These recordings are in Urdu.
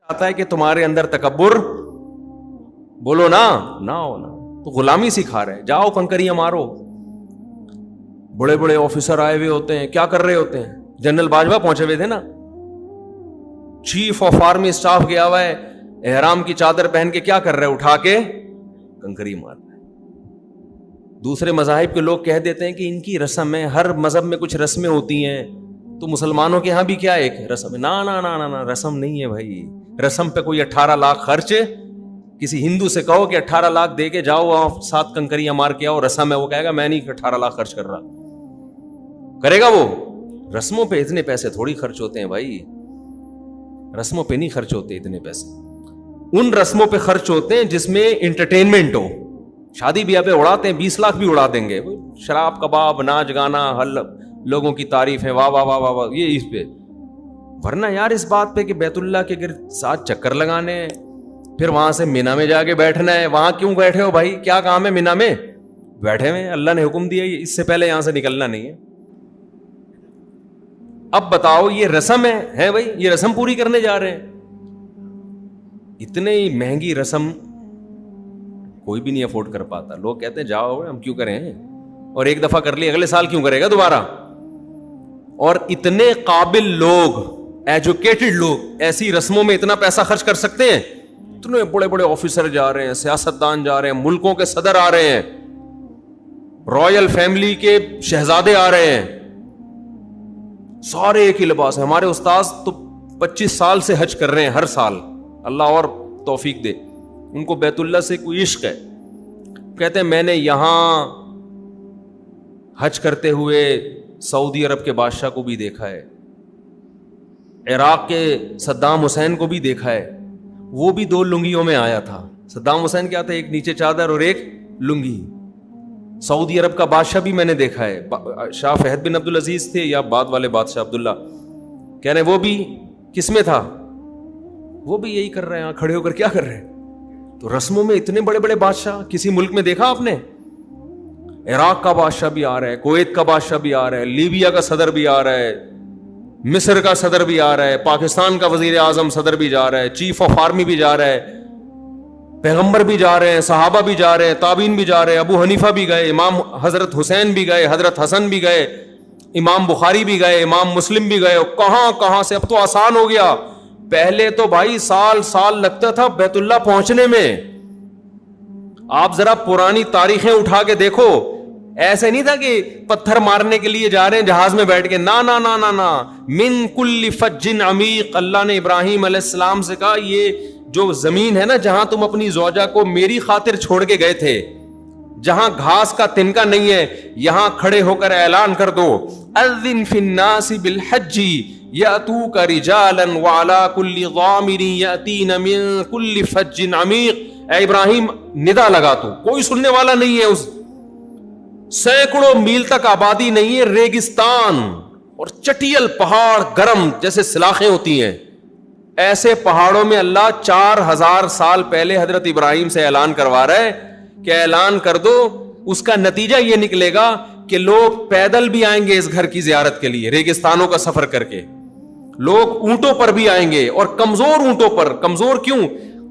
آتا ہے کہ تمہارے اندر تکبر بولو نا ہو نا، تو غلامی سکھا رہے، جاؤ کنکریاں مارو. بڑے بڑے آفیسر آئے ہوئے ہوتے ہیں، کیا کر رہے ہوتے ہیں؟ جنرل باجوہ پہنچے ہوئے تھے نا، چیف آف آرمی اسٹاف گیا ہوا ہے، احرام کی چادر پہن کے کیا کر رہے؟ اٹھا کے کنکری مار رہے. دوسرے مذاہب کے لوگ کہہ دیتے ہیں کہ ان کی رسم ہے، ہر مذہب میں کچھ رسمیں ہوتی ہیں، تو مسلمانوں کے ہاں بھی کیا ایک رسم ہے؟ نا رسم نہیں ہے بھائی. رسم پہ کوئی 18 لاکھ خرچ، کسی ہندو سے کہو کہ 18 لاکھ دے کے جاؤ وہاں 7 کنکریاں مار کے آؤ، رسم ہے، وہ کہے گا میں نہیں 18 لاکھ خرچ کر رہا. کرے گا وہ؟ رسموں پہ اتنے پیسے تھوڑی خرچ ہوتے ہیں بھائی، رسموں پہ نہیں خرچ ہوتے اتنے پیسے. ان رسموں پہ خرچ ہوتے ہیں جس میں انٹرٹینمنٹ ہو. شادی بیاہ پہ اڑاتے ہیں، 20 لاکھ بھی اڑا دیں گے، شراب کباب ناچ گانا، لوگوں کی تعریفیں، واہ واہ واہ واہ، یہ اس پہ. ورنہ یار اس بات پہ کہ بیت اللہ کے گرد 7 چکر لگانے ہیں، پھر وہاں سے مینا میں جا کے بیٹھنا ہے. وہاں کیوں بیٹھے ہو بھائی؟ کیا کام ہے مینا میں بیٹھے ہوئے؟ اللہ نے حکم دیا اس سے پہلے یہاں سے نکلنا نہیں ہے. اب بتاؤ یہ رسم ہے بھائی، یہ رسم پوری کرنے جا رہے ہیں. اتنے ہی مہنگی رسم کوئی بھی نہیں افورڈ کر پاتا. لوگ کہتے ہیں جاؤ ہم کیوں کریں، اور ایک دفعہ کر لی اگلے سال کیوں کرے گا دوبارہ. اور اتنے قابل لوگ، ایجوکیٹڈ لوگ ایسی رسموں میں اتنا پیسہ خرچ کر سکتے ہیں؟ اتنے بڑے بڑے آفیسر جا رہے ہیں، سیاستدان جا رہے ہیں، ملکوں کے صدر آ رہے ہیں، رائل فیملی کے شہزادے آ رہے ہیں، سارے ایک ہی لباس ہے. ہمارے استاذ تو 25 سال سے حج کر رہے ہیں ہر سال، اللہ اور توفیق دے. ان کو بیت اللہ سے کوئی عشق ہے. کہتے ہیں میں نے یہاں حج کرتے ہوئے سعودی عرب کے بادشاہ کو بھی دیکھا ہے، عراق کے صدام حسین کو بھی دیکھا ہے. وہ بھی 2 لنگیوں میں آیا تھا. صدام حسین کیا تھا؟ ایک نیچے چادر اور ایک لنگی. سعودی عرب کا بادشاہ بھی میں نے دیکھا ہے، شاہ فہد بن عبدالعزیز تھے یا بعد والے بادشاہ عبداللہ، کہہ رہے وہ بھی کس میں تھا؟ وہ بھی یہی کر رہے ہیں، کھڑے ہو کر کیا کر رہے ہیں. تو رسموں میں اتنے بڑے بڑے بادشاہ کسی ملک میں دیکھا آپ نے؟ عراق کا بادشاہ بھی آ رہا ہے، کویت کا بادشاہ بھی آ رہا ہے، لیبیا کا صدر بھی آ رہا ہے، مصر کا صدر بھی آ رہا ہے، پاکستان کا وزیر اعظم صدر بھی جا رہا ہے، چیف آف آرمی بھی جا رہا ہے، پیغمبر بھی جا رہے ہیں، صحابہ بھی جا رہے ہیں، تابعین بھی جا رہے ہیں، ابو حنیفہ بھی گئے، امام حضرت حسین بھی گئے، حضرت حسن بھی گئے، امام بخاری بھی گئے، امام مسلم بھی گئے. کہاں سے. اب تو آسان ہو گیا. پہلے تو بھائی سال لگتا تھا بیت اللہ پہنچنے میں. آپ ذرا پرانی تاریخیں اٹھا کے دیکھو، ایسے نہیں تھا کہ پتھر مارنے کے لیے جا رہے ہیں جہاز میں بیٹھ کے. نا من کل فج عمیق. اللہ نے ابراہیم علیہ السلام سے کہا یہ جو زمین ہے نا جہاں تم اپنی زوجہ کو میری خاطر چھوڑ کے گئے تھے، جہاں گھاس کا تنکا نہیں ہے، یہاں کھڑے ہو کر اعلان کر دو اذن فی الناس بالحج یاتوک رجالا وعلی کل ضامر یاتین من کل فج عمیق. اے ابراہیم ندا لگا، تو کوئی سننے والا نہیں ہے. اس سینکڑوں میل تک آبادی نہیں ہے، ریگستان اور چٹیل پہاڑ، گرم جیسے سلاخیں ہوتی ہیں. ایسے پہاڑوں میں اللہ 4000 سال پہلے حضرت ابراہیم سے اعلان کروا رہا ہے کہ اعلان کر دو. اس کا نتیجہ یہ نکلے گا کہ لوگ پیدل بھی آئیں گے اس گھر کی زیارت کے لیے، ریگستانوں کا سفر کر کے. لوگ اونٹوں پر بھی آئیں گے، اور کمزور اونٹوں پر. کمزور کیوں؟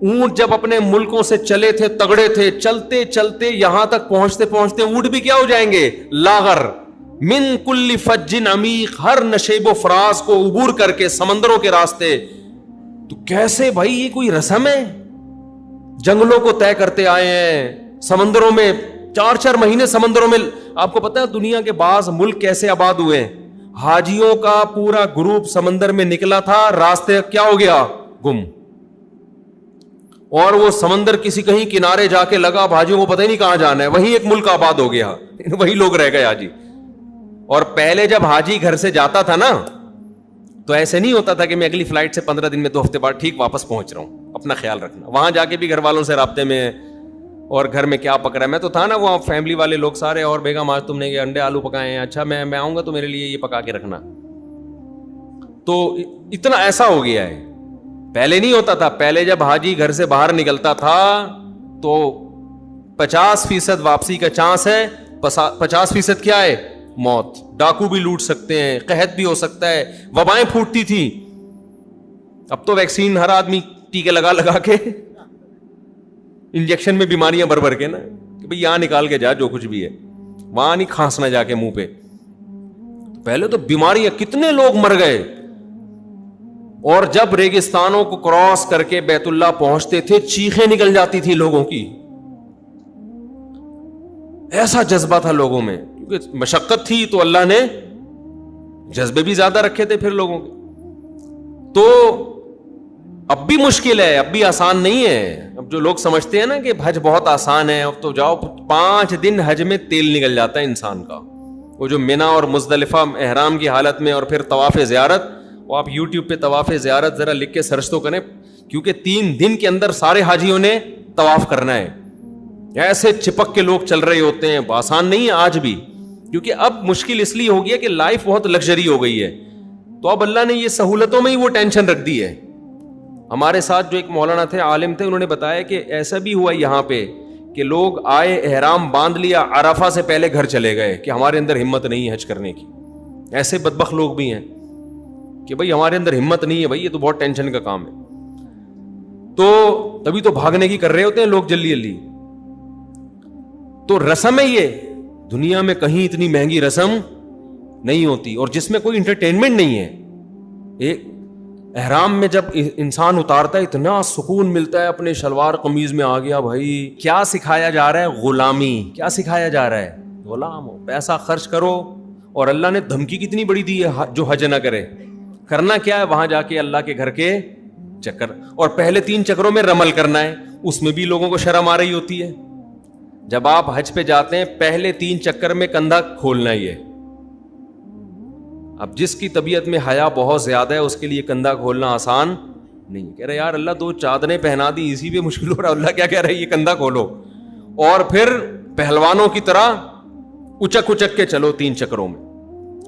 اونٹ جب اپنے ملکوں سے چلے تھے، تگڑے تھے، چلتے چلتے یہاں تک پہنچتے پہنچتے اونٹ بھی کیا ہو جائیں گے؟ لاغر. من کل فج عمیق، ہر نشیب و فراز کو عبور کر کے سمندروں کے راستے. تو کیسے بھائی یہ کوئی رسم ہے؟ جنگلوں کو طے کرتے آئے ہیں، سمندروں میں 4 مہینے سمندروں میں. آپ کو پتا ہے دنیا کے بعض ملک کیسے آباد ہوئے ہیں؟ حاجیوں کا پورا گروپ سمندر میں نکلا تھا، راستے کیا ہو گیا؟ گم. اور وہ سمندر کسی کہیں کنارے جا کے لگا، حاجیوں کو پتہ ہی نہیں کہاں جانا ہے، وہیں ایک ملک آباد ہو گیا، وہی لوگ رہ گئے حاجی. اور پہلے جب حاجی گھر سے جاتا تھا نا تو ایسے نہیں ہوتا تھا کہ میں اگلی فلائٹ سے 15 دن میں 2 ہفتے بعد ٹھیک واپس پہنچ رہا ہوں. اپنا خیال رکھنا. وہاں جا کے بھی گھر والوں سے رابطے میں، اور گھر میں کیا پک رہا ہے. میں تو تھا نا وہاں، فیملی والے لوگ سارے، اور بیگم آج تم نے یہ انڈے آلو پکائے ہیں، اچھا میں آؤں گا تو میرے لیے یہ پکا کے رکھنا. تو اتنا ایسا ہو گیا ہے. پہلے نہیں ہوتا تھا. پہلے جب حاجی گھر سے باہر نکلتا تھا تو 50% واپسی کا چانس ہے، 50% کیا ہے؟ موت. ڈاکو بھی لوٹ سکتے ہیں، قحط بھی ہو سکتا ہے، وبائیں پھوٹتی تھی. اب تو ویکسین ہر آدمی ٹیکے لگا لگا کے, انجیکشن میں بیماریاں بھر بھر کے نا, کہ بھئی یہاں نکال کے جا جو کچھ بھی ہے, وہاں نہیں کھانسنا جا کے منہ پہ. پہلے تو بیماریاں, کتنے لوگ مر گئے. اور جب ریگستانوں کو کراس کر کے بیت اللہ پہنچتے تھے, چیخیں نکل جاتی تھی لوگوں کی. ایسا جذبہ تھا لوگوں میں, کیونکہ مشقت تھی تو اللہ نے جذبے بھی زیادہ رکھے تھے پھر لوگوں کے. تو اب بھی مشکل ہے, اب بھی آسان نہیں ہے. اب جو لوگ سمجھتے ہیں نا کہ حج بہت آسان ہے, اب تو جاؤ 5 دن حج میں تیل نکل جاتا ہے انسان کا. وہ جو منا اور مزدلفہ احرام کی حالت میں, اور پھر طواف زیارت, وہ آپ یوٹیوب پہ طواف زیارت ذرا لکھ کے سرچ تو کریں, کیونکہ 3 دن کے اندر سارے حاجیوں نے طواف کرنا ہے. ایسے چپک کے لوگ چل رہے ہوتے ہیں, آسان نہیں ہے آج بھی, کیونکہ اب مشکل اس لیے ہو گیا کہ لائف بہت لگژری ہو گئی ہے. تو اب اللہ نے یہ سہولتوں میں ہی وہ ٹینشن رکھ دی ہے. ہمارے ساتھ جو ایک مولانا تھے, عالم تھے, انہوں نے بتایا کہ ایسا بھی ہوا یہاں پہ کہ لوگ آئے, احرام باندھ لیا, عرفہ سے پہلے گھر چلے گئے کہ ہمارے اندر ہمت نہیں ہے حج کرنے کی. ایسے بدبخت لوگ بھی ہیں کہ بھائی ہمارے اندر ہمت نہیں ہے, بھائی یہ تو بہت ٹینشن کا کام ہے. تو تبھی تو بھاگنے کی کر رہے ہوتے ہیں لوگ جلدی جلدی. تو رسم ہے یہ, دنیا میں کہیں اتنی مہنگی رسم نہیں ہوتی, اور جس میں کوئی انٹرٹینمنٹ نہیں ہے. ایک احرام میں جب انسان اتارتا ہے اتنا سکون ملتا ہے, اپنے شلوار قمیض میں آ گیا بھائی. کیا سکھایا جا رہا ہے؟ غلامی. کیا سکھایا جا رہا ہے؟ غلام ہو, پیسہ خرچ کرو. اور اللہ نے دھمکی کتنی بڑی دی ہے, جو حج نہ کرے. کرنا کیا ہے؟ وہاں جا کے اللہ کے گھر کے چکر, اور پہلے 3 چکروں میں رمل کرنا ہے. اس میں بھی لوگوں کو شرم آ رہی ہوتی ہے. جب آپ حج پہ جاتے ہیں پہلے 3 چکر میں کندھا کھولنا ہی ہے. اب جس کی طبیعت میں حیا بہت زیادہ ہے اس کے لیے کندھا کھولنا آسان نہیں. کہہ رہے یار اللہ 2 چادریں پہنا دی, اسی پہ مشکل ہو رہا. اللہ کیا کہہ رہا ہے؟ یہ کندھا کھولو, اور پھر پہلوانوں کی طرح اچک اچک کے چلو 3 چکروں میں.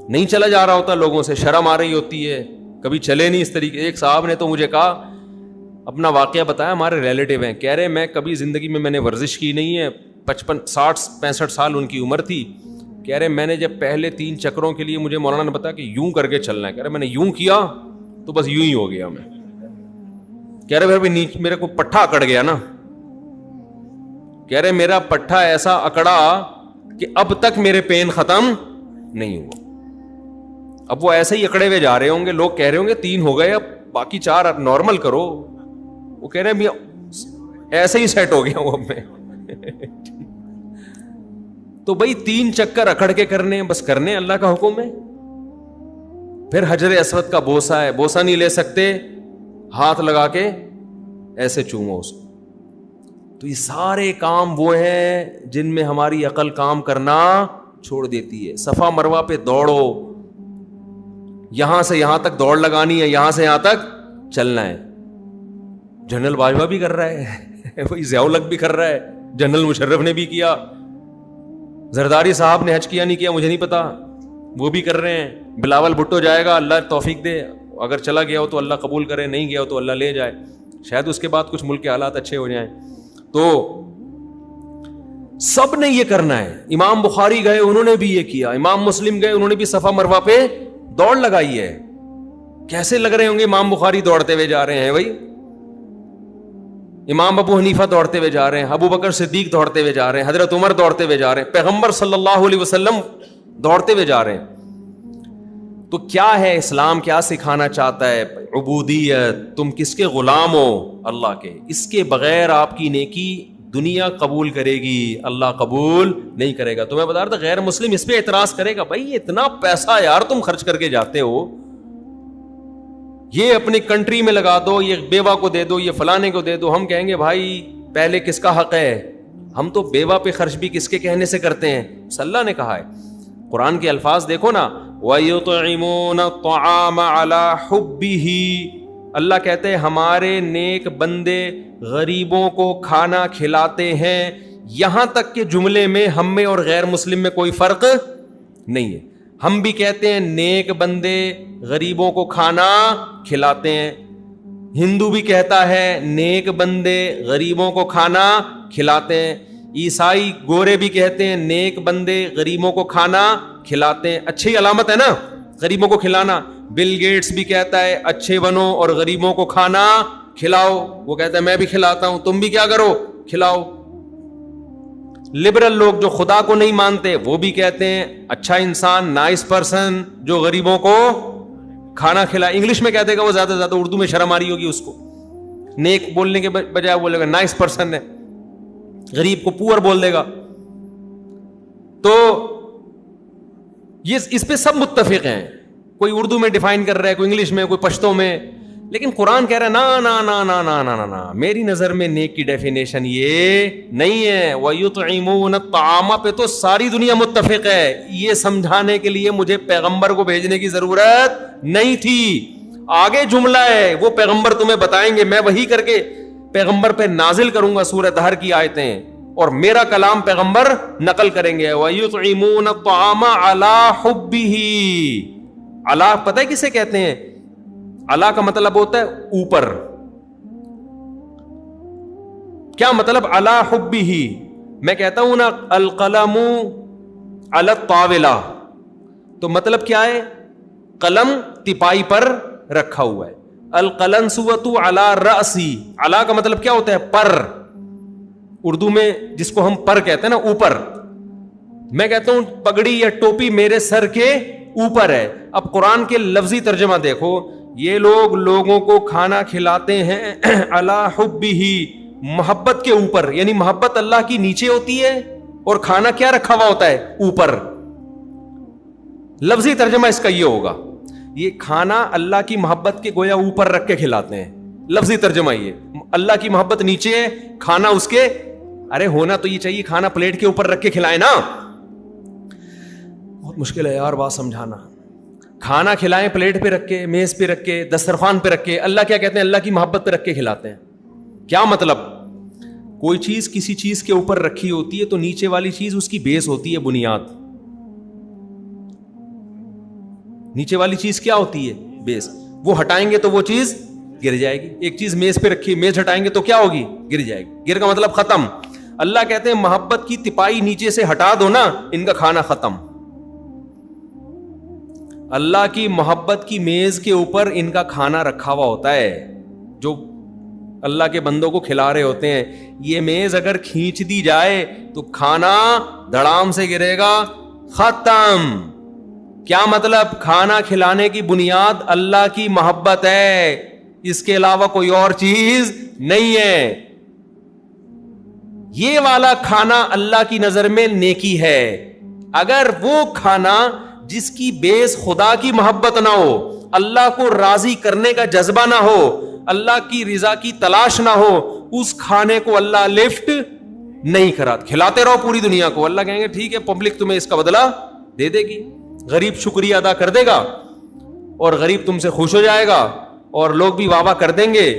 نہیں چلا جا رہا ہوتا, لوگوں سے شرم آ رہی ہوتی ہے, کبھی چلے نہیں اس طریقے. ایک صاحب نے تو مجھے کہا, اپنا واقعہ بتایا, ہمارے ریلیٹیو ہیں, کہہ رہے میں کبھی زندگی میں نے ورزش کی نہیں ہے, 55-60-65 سال ان کی عمر تھی. کہہ رہے میں نے جب پہلے 3 چکروں کے لیے مجھے مولانا نے بتایا کہ یوں کر کے چلنا ہے, کہہ رہے میں نے یوں کیا تو بس یوں ہی ہو گیا میں. کہہ رہے پھر نیچے میرے کو پٹھا اکڑ گیا نا. کہہ رہے میرا پٹھا ایسا اکڑا کہ اب تک میرے پین ختم نہیں ہوا. اب وہ ایسے ہی اکڑے ہوئے جا رہے ہوں گے, لوگ کہہ رہے ہوں گے 3 ہو گئے, اب باقی 4 نارمل کرو. وہ کہہ رہے ایسے ہی سیٹ ہو گیا ہوں اب میں. تو بھائی 3 چکر اکڑ کے کرنے, بس کرنے, اللہ کا حکم ہے. پھر حجر اسود کا بوسہ ہے, بوسہ نہیں لے سکتے, ہاتھ لگا کے ایسے چومو اس کو. تو یہ سارے کام وہ ہیں جن میں ہماری عقل کام کرنا چھوڑ دیتی ہے. صفا مروہ پہ دوڑو, یہاں سے یہاں تک دوڑ لگانی ہے, یہاں سے یہاں تک چلنا ہے. جنرل باجوہ بھی کر رہا ہے, وہی ضیاء الحق بھی کر رہا ہے, جنرل مشرف نے بھی کیا, زرداری صاحب نے حج کیا نہیں کیا مجھے نہیں پتا, وہ بھی کر رہے ہیں. بلاول بھٹو جائے گا, اللہ توفیق دے, اگر چلا گیا ہو تو اللہ قبول کرے, نہیں گیا ہو تو اللہ لے جائے, شاید اس کے بعد کچھ ملک کے حالات اچھے ہو جائیں. تو سب نے یہ کرنا ہے. امام بخاری گئے, انہوں نے بھی یہ کیا. امام مسلم گئے, انہوں نے بھی صفا مروہ پہ دوڑ لگائی ہے. کیسے لگ رہے ہوں گے امام بخاری دوڑتے ہوئے جا رہے ہیں بھائی, امام ابو حنیفہ دوڑتے ہوئے جا رہے ہیں, ابو بکر صدیق دوڑتے ہوئے جا رہے ہیں, حضرت عمر دوڑتے ہوئے جا رہے ہیں, پیغمبر صلی اللہ علیہ وسلم دوڑتے ہوئے جا رہے ہیں. تو کیا ہے اسلام, کیا سکھانا چاہتا ہے؟ عبودیت. تم کس کے غلام ہو؟ اللہ کے. اس کے بغیر آپ کی نیکی دنیا قبول کرے گی, اللہ قبول نہیں کرے گا. تو میں بتا رہا تھا غیر مسلم اس پہ اعتراض کرے گا, بھائی اتنا پیسہ یار تم خرچ کر کے جاتے ہو, یہ اپنی کنٹری میں لگا دو, یہ بیوہ کو دے دو, یہ فلانے کو دے دو. ہم کہیں گے بھائی پہلے کس کا حق ہے؟ ہم تو بیوہ پہ خرچ بھی کس کے کہنے سے کرتے ہیں؟ اللہ نے کہا ہے. قرآن کے الفاظ دیکھو نا, وَيُطْعِمُونَ الطَّعَامَ عَلَى حُبِّهِ, اللہ کہتے ہیں ہمارے نیک بندے غریبوں کو کھانا کھلاتے ہیں. یہاں تک کہ جملے میں ہم میں اور غیر مسلم میں کوئی فرق نہیں ہے. ہم بھی کہتے ہیں نیک بندے غریبوں کو کھانا کھلاتے ہیں, ہندو بھی کہتا ہے نیک بندے غریبوں کو کھانا کھلاتے ہیں, عیسائی گورے بھی کہتے ہیں نیک بندے غریبوں کو کھانا کھلاتے ہیں. اچھی علامت ہے نا غریبوں کو کھلانا. بل گیٹس بھی کہتا ہے اچھے بنو اور غریبوں کو کھانا کھلاؤ. وہ کہتا ہے میں بھی کھلاتا ہوں, تم بھی کیا کرو, کھلاؤ. لبرل لوگ جو خدا کو نہیں مانتے وہ بھی کہتے ہیں اچھا انسان, نائس پرسن, جو غریبوں کو کھانا کھلائے. انگلش میں کہتے گا وہ, زیادہ سے زیادہ اردو میں شرم آ رہی ہوگی اس کو, نیک بولنے کے بجائے بولے گا نائس پرسن ہے, غریب کو پور بول دے گا. تو یہ اس پہ سب متفق ہیں, کوئی اردو میں ڈیفائن کر رہا ہے, کوئی انگلش میں, کوئی پشتو میں, لیکن قرآن کہہ رہا ہے نا نا نا نا نا نا نا, میری نظر میں نیک کی ڈیفینیشن یہ نہیں ہے. وَيُطْعِمُونَ الطَّعَامَ پہ تو ساری دنیا متفق ہے. یہ سمجھانے کے لیے مجھے پیغمبر کو بھیجنے کی ضرورت نہیں تھی. آگے جملہ ہے, وہ پیغمبر تمہیں بتائیں گے, میں وہی کر کے پیغمبر پہ نازل کروں گا سورہ دہر کی آیتیں, اور میرا کلام پیغمبر نقل کریں گے. وَيُطْعِمُونَ الطَّعَامَ عَلَى حُبِّهِ. علا پتہ ہے کسے کہتے ہیں؟ علا کا مطلب ہوتا ہے اوپر. کیا مطلب علی حبہ؟ میں کہتا ہوں نا القلم علی الطاولہ, تو مطلب کیا ہے؟ قلم تپائی پر رکھا ہوا ہے. القلنسوۃ علی الرأسی, علی کا مطلب کیا ہوتا ہے؟ پر. اردو میں جس کو ہم پر کہتے ہیں نا, اوپر. میں کہتا ہوں پگڑی یا ٹوپی میرے سر کے اوپر ہے. اب قرآن کے لفظی ترجمہ دیکھو, یہ لوگ لوگوں کو کھانا کھلاتے ہیں علی حبہ, محبت کے اوپر, یعنی محبت اللہ کی نیچے ہوتی ہے اور کھانا کیا رکھا ہوا ہوتا ہے؟ اوپر. لفظی ترجمہ اس کا یہ ہوگا, یہ کھانا اللہ کی محبت کے گویا اوپر رکھ کے کھلاتے ہیں. لفظی ترجمہ یہ, اللہ کی محبت نیچے ہے, کھانا اس کے, ارے ہونا تو یہ چاہیے کھانا پلیٹ کے اوپر رکھ کے کھلائے نا. بہت مشکل ہے یار بات سمجھانا. کھانا کھلائیں پلیٹ پہ رکھ کے, میز پہ رکھ کے, دسترخوان پہ رکھ کے. اللہ کیا کہتے ہیں؟ اللہ کی محبت پہ رکھ کے کھلاتے ہیں. کیا مطلب؟ کوئی چیز کسی چیز کے اوپر رکھی ہوتی ہے تو نیچے والی چیز اس کی بیس ہوتی ہے, بنیاد. نیچے والی چیز کیا ہوتی ہے؟ بیس. وہ ہٹائیں گے تو وہ چیز گر جائے گی. ایک چیز میز پہ رکھی, میز ہٹائیں گے تو کیا ہوگی؟ گر جائے گی. گر کا مطلب ختم. اللہ کہتے ہیں محبت کی تپائی نیچے سے ہٹا دو نا, ان کا کھانا ختم. اللہ کی محبت کی میز کے اوپر ان کا کھانا رکھا ہوا ہوتا ہے, جو اللہ کے بندوں کو کھلا رہے ہوتے ہیں. یہ میز اگر کھینچ دی جائے تو کھانا دھڑام سے گرے گا, ختم. کیا مطلب؟ کھانا کھلانے کی بنیاد اللہ کی محبت ہے, اس کے علاوہ کوئی اور چیز نہیں ہے. یہ والا کھانا اللہ کی نظر میں نیکی ہے. اگر وہ کھانا جس کی بیس خدا کی محبت نہ ہو, اللہ کو راضی کرنے کا جذبہ نہ ہو, اللہ کی رضا کی تلاش نہ ہو, اس کھانے کو اللہ لفٹ نہیں کرا. کھلاتے رہو پوری دنیا کو, اللہ کہیں گے ٹھیک ہے پبلک تمہیں اس کا بدلہ دے دے گی. غریب شکریہ ادا کر دے گا اور غریب تم سے خوش ہو جائے گا, اور لوگ بھی واہ واہ کر دیں گے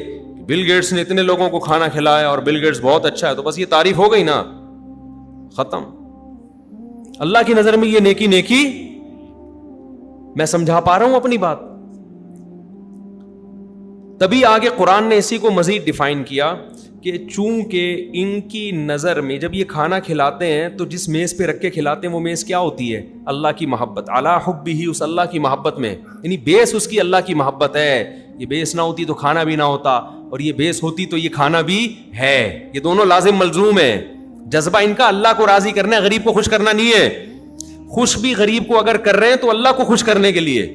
بل گیٹس نے اتنے لوگوں کو کھانا کھلایا اور بل گیٹس بہت اچھا ہے, تو بس یہ تعریف ہو گئی نا, ختم. اللہ کی نظر میں یہ نیکی نیکی. میں سمجھا پا رہا ہوں اپنی بات؟ تبھی آگے قرآن نے اسی کو مزید ڈیفائن کیا کہ چونکہ ان کی نظر میں جب یہ کھانا کھلاتے ہیں تو جس میز پہ رکھ کے کھلاتے ہیں وہ میز کیا ہوتی ہے؟ اللہ کی محبت. علی حبہ, اس اللہ کی محبت میں, یعنی بیس اس کی اللہ کی محبت ہے. یہ بیس نہ ہوتی تو کھانا بھی نہ ہوتا, اور یہ بیس ہوتی تو یہ کھانا بھی ہے. یہ دونوں لازم ملزوم ہے. جذبہ ان کا اللہ کو راضی کرنا ہے, غریب کو خوش کرنا نہیں ہے. خوش بھی غریب کو اگر کر رہے ہیں تو اللہ کو خوش کرنے کے لیے.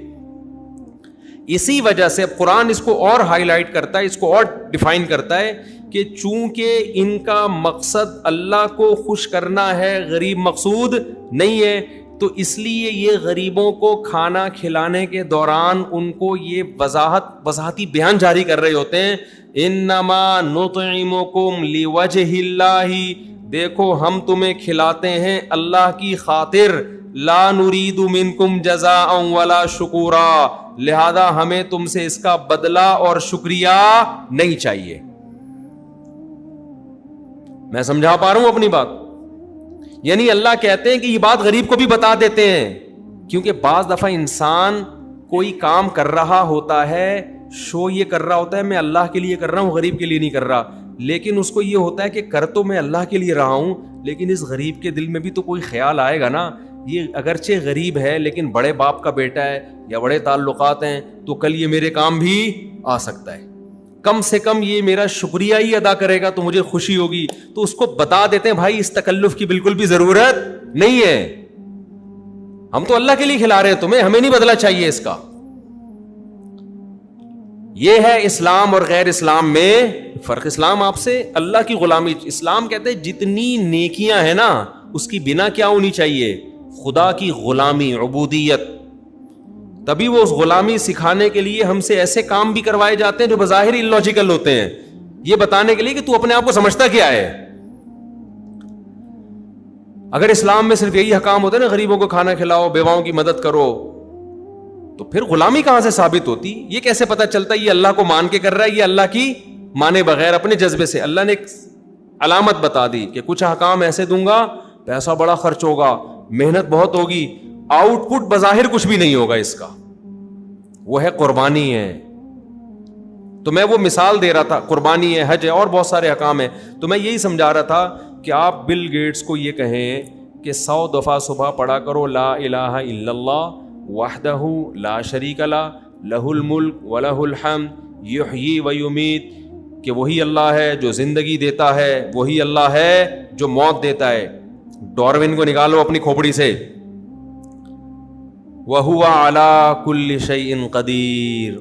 اسی وجہ سے اب قرآن اس کو اور ہائی لائٹ کرتا ہے, اس کو اور ڈیفائن کرتا ہے کہ چونکہ ان کا مقصد اللہ کو خوش کرنا ہے, غریب مقصود نہیں ہے, تو اس لیے یہ غریبوں کو کھانا کھلانے کے دوران ان کو یہ وضاحتی بیان جاری کر رہے ہوتے ہیں, انما نطعمکم لوجہ اللہ, دیکھو ہم تمہیں کھلاتے ہیں اللہ کی خاطر, لا نرید منکم جزاء ولا شکورا, لہذا ہمیں تم سے اس کا بدلہ اور شکریہ نہیں چاہیے. میں سمجھا پا رہا ہوں اپنی بات؟ یعنی اللہ کہتے ہیں کہ یہ بات غریب کو بھی بتا دیتے ہیں, کیونکہ بعض دفعہ انسان کوئی کام کر رہا ہوتا ہے, شو یہ کر رہا ہوتا ہے میں اللہ کے لیے کر رہا ہوں, غریب کے لیے نہیں کر رہا, لیکن اس کو یہ ہوتا ہے کہ کر تو میں اللہ کے لیے رہا ہوں, لیکن اس غریب کے دل میں بھی تو کوئی خیال آئے گا نا, یہ اگرچہ غریب ہے لیکن بڑے باپ کا بیٹا ہے یا بڑے تعلقات ہیں, تو کل یہ میرے کام بھی آ سکتا ہے. کم سے کم یہ میرا شکریہ ہی ادا کرے گا تو مجھے خوشی ہوگی. تو اس کو بتا دیتے ہیں بھائی اس تکلف کی بالکل بھی ضرورت نہیں ہے, ہم تو اللہ کے لیے کھلا رہے ہیں تمہیں, ہمیں نہیں بدلہ چاہیے اس کا. یہ ہے اسلام اور غیر اسلام میں فرق. اسلام آپ سے اللہ کی غلامی, اسلام کہتے ہیں جتنی نیکیاں ہیں نا اس کی بنا کیا ہونی چاہیے, خدا کی غلامی, عبودیت. تبھی وہ اس غلامی سکھانے کے لیے ہم سے ایسے کام بھی کروائے جاتے ہیں جو بظاہر illogical ہوتے ہیں, یہ بتانے کے لیے کہ تو اپنے آپ کو سمجھتا کیا ہے. اگر اسلام میں صرف یہی حکام ہوتے ہیں نا, غریبوں کو کھانا کھلاؤ, بیواؤں کی مدد کرو, تو پھر غلامی کہاں سے ثابت ہوتی؟ یہ کیسے پتا چلتا یہ اللہ کو مان کے کر رہا ہے, یہ اللہ کی مانے بغیر اپنے جذبے سے؟ اللہ نے ایک علامت بتا دی کہ کچھ احکام ایسے دوں گا, پیسہ بڑا خرچ ہوگا, محنت بہت ہوگی, آؤٹ پٹ بظاہر کچھ بھی نہیں ہوگا اس کا, وہ ہے قربانی ہے. تو میں وہ مثال دے رہا تھا, قربانی ہے, حج ہے, اور بہت سارے احکام ہیں. تو میں یہی سمجھا رہا تھا کہ آپ بل گیٹس کو یہ کہیں کہ 100 دفعہ صبح پڑھا کرو لا الہ الا اللہ وحدہ لا شریک لہ لہ الملک ولہ الحمد یحیی و یمیت, کہ وہی اللہ ہے جو زندگی دیتا ہے, وہی اللہ ہے جو موت دیتا ہے. ڈاروین کو نکالو اپنی کھوپڑی سے. وَهُوَ عَلَى كُلِّ شَيْءٍ قَدِيرٌ.